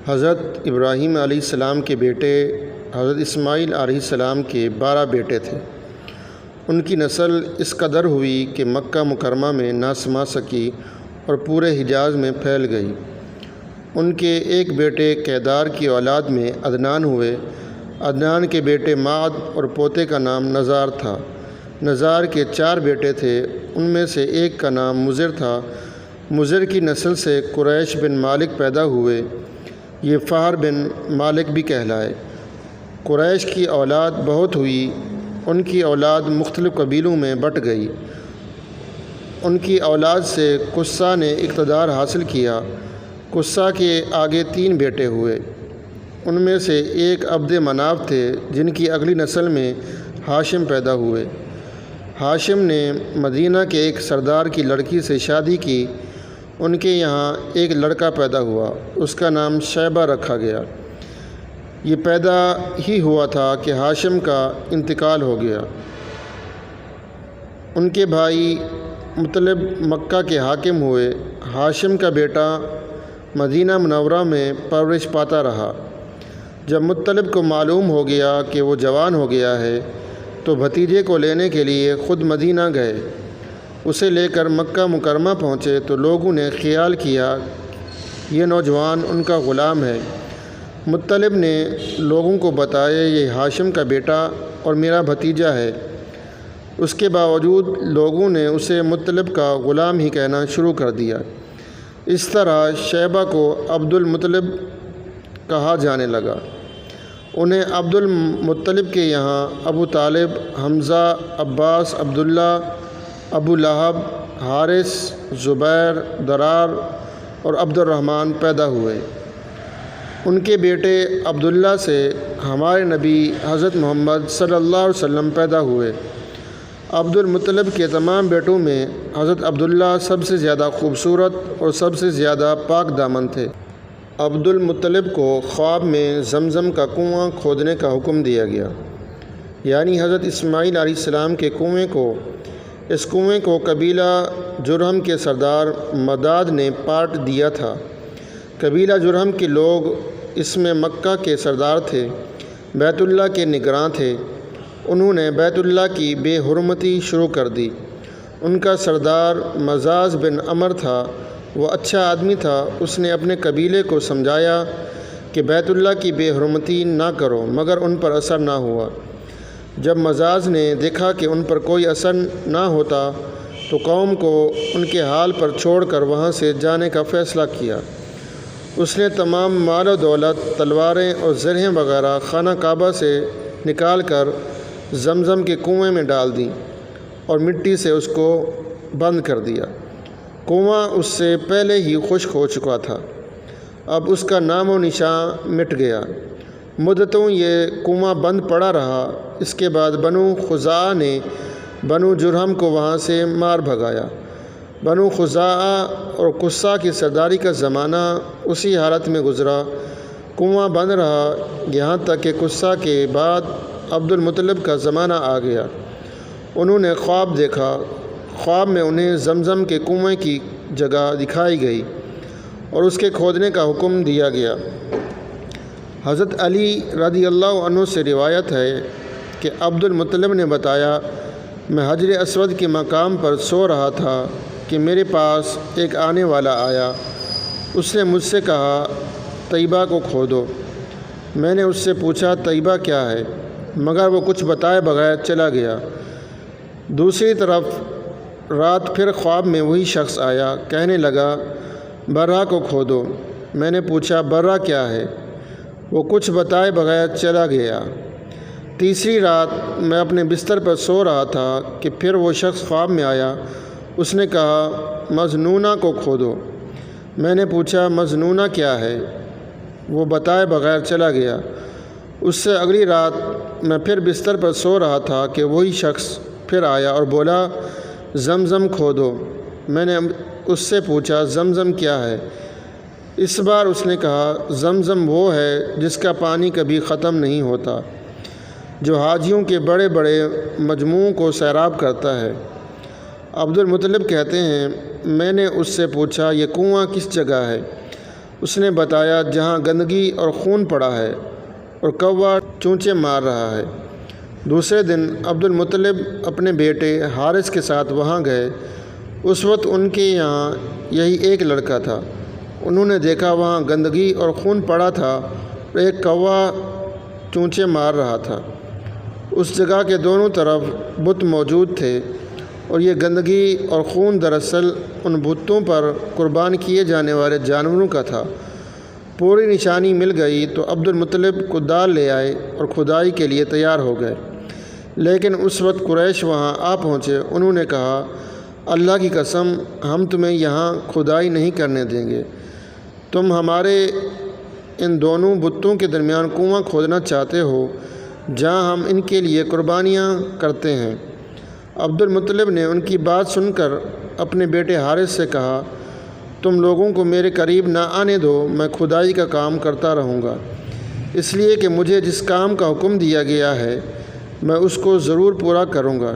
حضرت ابراہیم علیہ السلام کے بیٹے حضرت اسماعیل علیہ السلام کے 12 بیٹے تھے۔ ان کی نسل اس قدر ہوئی کہ مکہ مکرمہ میں نہ سما سکی اور پورے حجاز میں پھیل گئی۔ ان کے ایک بیٹے کیدار کی اولاد میں عدنان ہوئے۔ عدنان کے بیٹے معد اور پوتے کا نام نزار تھا۔ نزار کے 4 بیٹے تھے، ان میں سے ایک کا نام مضر تھا۔ مضر کی نسل سے قریش بن مالک پیدا ہوئے، یہ فہر بن مالک بھی کہلائے۔ قریش کی اولاد بہت ہوئی، ان کی اولاد مختلف قبیلوں میں بٹ گئی۔ ان کی اولاد سے قصہ نے اقتدار حاصل کیا۔ قصہ کے آگے 3 بیٹے ہوئے، ان میں سے ایک عبد مناف تھے، جن کی اگلی نسل میں ہاشم پیدا ہوئے۔ ہاشم نے مدینہ کے ایک سردار کی لڑکی سے شادی کی، ان کے یہاں ایک لڑکا پیدا ہوا، اس کا نام شیبہ رکھا گیا۔ یہ پیدا ہی ہوا تھا کہ ہاشم کا انتقال ہو گیا۔ ان کے بھائی مطلب مکہ کے حاکم ہوئے۔ ہاشم کا بیٹا مدینہ منورہ میں پرورش پاتا رہا۔ جب مطلب کو معلوم ہو گیا کہ وہ جوان ہو گیا ہے تو بھتیجے کو لینے کے لیے خود مدینہ گئے۔ اسے لے کر مکہ مکرمہ پہنچے تو لوگوں نے خیال کیا یہ نوجوان ان کا غلام ہے۔ مطلب نے لوگوں کو بتایا یہ ہاشم کا بیٹا اور میرا بھتیجا ہے۔ اس کے باوجود لوگوں نے اسے مطلب کا غلام ہی کہنا شروع کر دیا۔ اس طرح شیبہ کو عبد المطلب کہا جانے لگا۔ انہیں عبد المطلب کے یہاں ابو طالب، حمزہ، عباس، عبداللہ، ابو لہب، حارث، زبیر، درار اور عبد الرحمن پیدا ہوئے۔ ان کے بیٹے عبداللہ سے ہمارے نبی حضرت محمد صلی اللہ علیہ وسلم پیدا ہوئے۔ عبد المطلب کے تمام بیٹوں میں حضرت عبداللہ سب سے زیادہ خوبصورت اور سب سے زیادہ پاک دامن تھے۔ عبد المطلب کو خواب میں زمزم کا کنواں کھودنے کا حکم دیا گیا، یعنی حضرت اسماعیل علیہ السلام کے کنویں کو۔ اس کنویں کو قبیلہ جرہم کے سردار مداد نے پاٹ دیا تھا۔ قبیلہ جرہم کے لوگ اس میں مکہ کے سردار تھے، بیت اللہ کے نگراں تھے۔ انہوں نے بیت اللہ کی بے حرمتی شروع کر دی۔ ان کا سردار مزاز بن عمر تھا، وہ اچھا آدمی تھا۔ اس نے اپنے قبیلے کو سمجھایا کہ بیت اللہ کی بے حرمتی نہ کرو، مگر ان پر اثر نہ ہوا۔ جب مزاز نے دیکھا کہ ان پر کوئی اثر نہ ہوتا تو قوم کو ان کے حال پر چھوڑ کر وہاں سے جانے کا فیصلہ کیا۔ اس نے تمام مال و دولت، تلواریں اور زرہیں وغیرہ خانہ کعبہ سے نکال کر زمزم کے کنویں میں ڈال دیں اور مٹی سے اس کو بند کر دیا۔ کنواں اس سے پہلے ہی خشک ہو چکا تھا، اب اس کا نام و نشان مٹ گیا۔ مدتوں یہ کنواں بند پڑا رہا۔ اس کے بعد بنو خزاعہ نے بنو جرہم کو وہاں سے مار بھگایا۔ بنو خزاعہ اور قصہ کی سرداری کا زمانہ اسی حالت میں گزرا، کنواں بند رہا، یہاں تک کہ قصہ کے بعد عبد المطلب کا زمانہ آ گیا۔ انہوں نے خواب دیکھا۔ خواب میں انہیں زمزم کے کنویں کی جگہ دکھائی گئی اور اس کے کھودنے کا حکم دیا گیا۔ حضرت علی رضی اللہ عنہ سے روایت ہے کہ عبد المطلب نے بتایا، میں حجر اسود کے مقام پر سو رہا تھا کہ میرے پاس ایک آنے والا آیا۔ اس نے مجھ سے کہا طیبہ کو کھودو۔ میں نے اس سے پوچھا طیبہ کیا ہے، مگر وہ کچھ بتائے بغیر چلا گیا۔ دوسری طرف رات پھر خواب میں وہی شخص آیا، کہنے لگا برہ کو کھودو۔ میں نے پوچھا برہ کیا ہے، وہ کچھ بتائے بغیر چلا گیا۔ تیسری رات میں اپنے بستر پر سو رہا تھا کہ پھر وہ شخص خواب میں آیا۔ اس نے کہا مظنونہ کو کھودو۔ میں نے پوچھا مظنونہ کیا ہے، وہ بتائے بغیر چلا گیا۔ اس سے اگلی رات میں پھر بستر پر سو رہا تھا کہ وہی شخص پھر آیا اور بولا زمزم کھودو۔ میں نے اس سے پوچھا زمزم کیا ہے۔ اس بار اس نے کہا زمزم وہ ہے جس کا پانی کبھی ختم نہیں ہوتا، جو حاجیوں کے بڑے بڑے مجموعوں کو سیراب کرتا ہے۔ عبد المطلب کہتے ہیں میں نے اس سے پوچھا یہ کنواں کس جگہ ہے؟ اس نے بتایا جہاں گندگی اور خون پڑا ہے اور کوا چونچے مار رہا ہے۔ دوسرے دن عبد المطلب اپنے بیٹے حارث کے ساتھ وہاں گئے۔ اس وقت ان کے یہاں یہی ایک لڑکا تھا۔ انہوں نے دیکھا وہاں گندگی اور خون پڑا تھا اور ایک کوا چونچے مار رہا تھا۔ اس جگہ کے دونوں طرف بت موجود تھے اور یہ گندگی اور خون دراصل ان بتوں پر قربان کیے جانے والے جانوروں کا تھا۔ پوری نشانی مل گئی تو عبد المطلب کدال لے آئے اور کھدائی کے لیے تیار ہو گئے، لیکن اس وقت قریش وہاں آ پہنچے۔ انہوں نے کہا، اللہ کی قسم ہم تمہیں یہاں کھدائی نہیں کرنے دیں گے۔ تم ہمارے ان دونوں بتوں کے درمیان کنواں کھودنا چاہتے ہو جہاں ہم ان کے لیے قربانیاں کرتے ہیں۔ عبد المطلب نے ان کی بات سن کر اپنے بیٹے حارث سے کہا، تم لوگوں کو میرے قریب نہ آنے دو، میں کھدائی کا کام کرتا رہوں گا، اس لیے کہ مجھے جس کام کا حکم دیا گیا ہے میں اس کو ضرور پورا کروں گا۔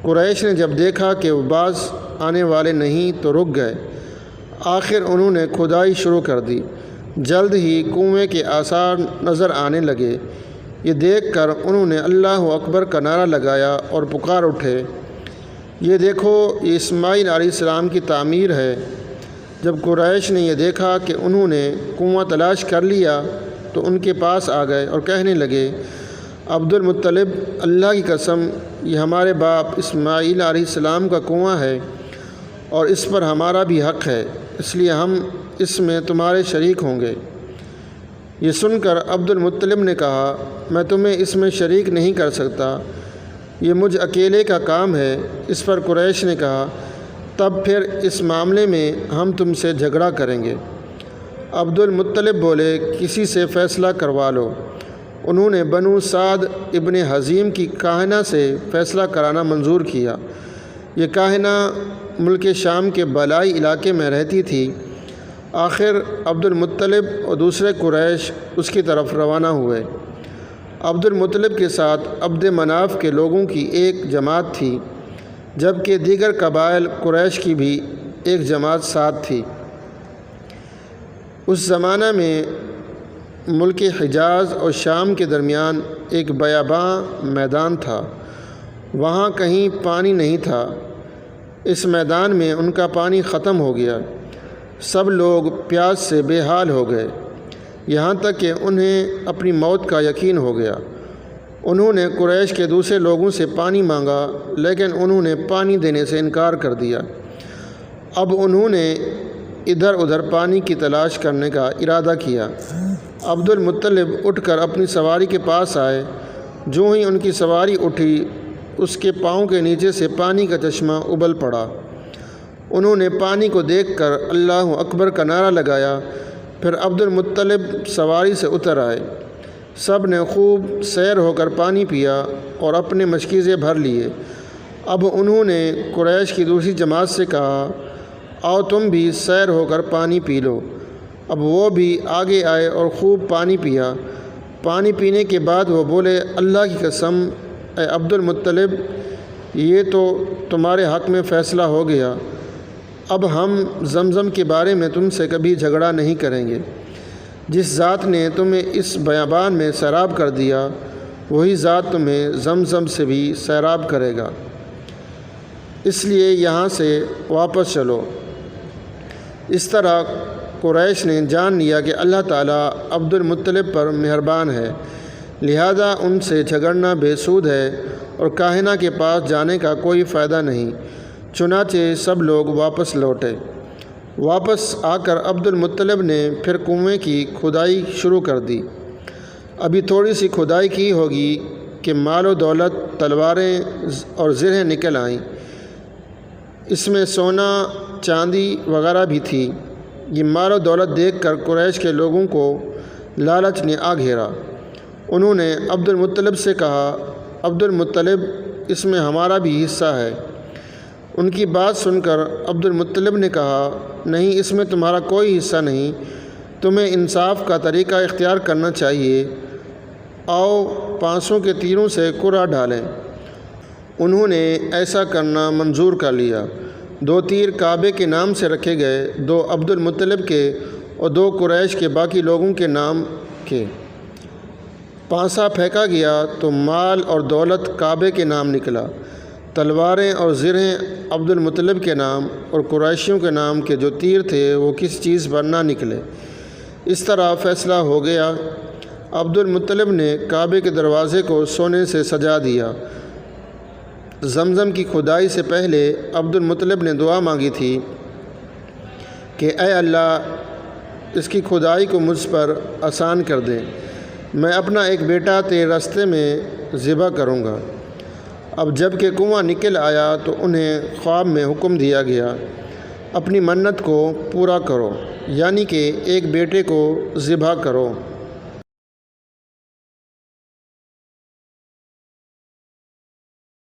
قریش نے جب دیکھا کہ وہ باز آنے والے نہیں تو رک گئے۔ آخر انہوں نے کھدائی شروع کر دی۔ جلد ہی کنویں کے آثار نظر آنے لگے۔ یہ دیکھ کر انہوں نے اللہ اکبر کا نعرہ لگایا اور پکار اٹھے، یہ دیکھو یہ اسماعیل علیہ السلام کی تعمیر ہے۔ جب قریش نے یہ دیکھا کہ انہوں نے کنواں تلاش کر لیا تو ان کے پاس آ گئے اور کہنے لگے، عبد المطلب اللہ کی قسم یہ ہمارے باپ اسماعیل علیہ السلام کا کنواں ہے اور اس پر ہمارا بھی حق ہے، اس لیے ہم اس میں تمہارے شریک ہوں گے۔ یہ سن کر عبد المطلب نے کہا، میں تمہیں اس میں شریک نہیں کر سکتا، یہ مجھ اکیلے کا کام ہے۔ اس پر قریش نے کہا، تب پھر اس معاملے میں ہم تم سے جھگڑا کریں گے۔ عبد المطلب بولے، کسی سے فیصلہ کروا لو۔ انہوں نے بنو سعد ابن حزیم کی کاہنہ سے فیصلہ کرانا منظور کیا۔ یہ کاہنہ ملک شام کے بالائی علاقے میں رہتی تھی۔ آخر عبد المطلب اور دوسرے قریش اس کی طرف روانہ ہوئے۔ عبد المطلب کے ساتھ عبد مناف کے لوگوں کی ایک جماعت تھی، جبکہ دیگر قبائل قریش کی بھی ایک جماعت ساتھ تھی۔ اس زمانہ میں ملک حجاز اور شام کے درمیان ایک بیاباں میدان تھا، وہاں کہیں پانی نہیں تھا۔ اس میدان میں ان کا پانی ختم ہو گیا۔ سب لوگ پیاس سے بے حال ہو گئے، یہاں تک کہ انہیں اپنی موت کا یقین ہو گیا۔ انہوں نے قریش کے دوسرے لوگوں سے پانی مانگا، لیکن انہوں نے پانی دینے سے انکار کر دیا۔ اب انہوں نے ادھر ادھر پانی کی تلاش کرنے کا ارادہ کیا۔ عبد المطلب اٹھ کر اپنی سواری کے پاس آئے۔ جو ہی ان کی سواری اٹھی، اس کے پاؤں کے نیچے سے پانی کا چشمہ ابل پڑا۔ انہوں نے پانی کو دیکھ کر اللہ اکبر کا نعرہ لگایا۔ پھر عبد المطلب سواری سے اتر آئے۔ سب نے خوب سیر ہو کر پانی پیا اور اپنے مشکیزے بھر لیے۔ اب انہوں نے قریش کی دوسری جماعت سے کہا، آؤ تم بھی سیر ہو کر پانی پی لو۔ اب وہ بھی آگے آئے اور خوب پانی پیا۔ پانی پینے کے بعد وہ بولے، اللہ کی قسم اے عبد المطلب، یہ تو تمہارے حق میں فیصلہ ہو گیا۔ اب ہم زمزم کے بارے میں تم سے کبھی جھگڑا نہیں کریں گے۔ جس ذات نے تمہیں اس بیابان میں سیراب کر دیا، وہی ذات تمہیں زمزم سے بھی سیراب کرے گا، اس لیے یہاں سے واپس چلو۔ اس طرح قریش نے جان لیا کہ اللہ تعالیٰ عبد المطلب پر مہربان ہے، لہذا ان سے جھگڑنا بے سود ہے اور کاہنہ کے پاس جانے کا کوئی فائدہ نہیں۔ چنانچہ سب لوگ واپس لوٹے۔ واپس آ کر عبد المطلب نے پھر کنویں کی کھدائی شروع کر دی۔ ابھی تھوڑی سی کھدائی کی ہوگی کہ مال و دولت، تلواریں اور زرہیں نکل آئیں۔ اس میں سونا، چاندی وغیرہ بھی تھی۔ یہ مال و دولت دیکھ کر قریش کے لوگوں کو لالچ نے آ گھیرا۔ انہوں نے عبد المطلب سے کہا، عبد المطلب اس میں ہمارا بھی حصہ ہے۔ ان کی بات سن کر عبد المطلب نے کہا، نہیں، اس میں تمہارا کوئی حصہ نہیں، تمہیں انصاف کا طریقہ اختیار کرنا چاہیے۔ آؤ 500 کے تیروں سے کرہ ڈالیں۔ انہوں نے ایسا کرنا منظور کر لیا۔ 2 تیر کعبے کے نام سے رکھے گئے، 2 عبد المطلب کے اور 2 قریش کے باقی لوگوں کے نام کے۔ پانسا پھینکا گیا تو مال اور دولت کعبے کے نام نکلا، تلواریں اور زرہیں عبد المطلب کے نام، اور قریشیوں کے نام کے جو تیر تھے وہ کس چیز پر نہ نکلے۔ اس طرح فیصلہ ہو گیا۔ عبد المطلب نے کعبے کے دروازے کو سونے سے سجا دیا۔ زمزم کی کھدائی سے پہلے عبد المطلب نے دعا مانگی تھی کہ اے اللہ اس کی کھدائی کو مجھ پر آسان کر دے، میں اپنا ایک بیٹا تیرے راستے میں ذبح کروں گا۔ اب جب کہ کنواں نکل آیا تو انہیں خواب میں حکم دیا گیا اپنی منت کو پورا کرو، یعنی کہ ایک بیٹے کو ذبح کرو۔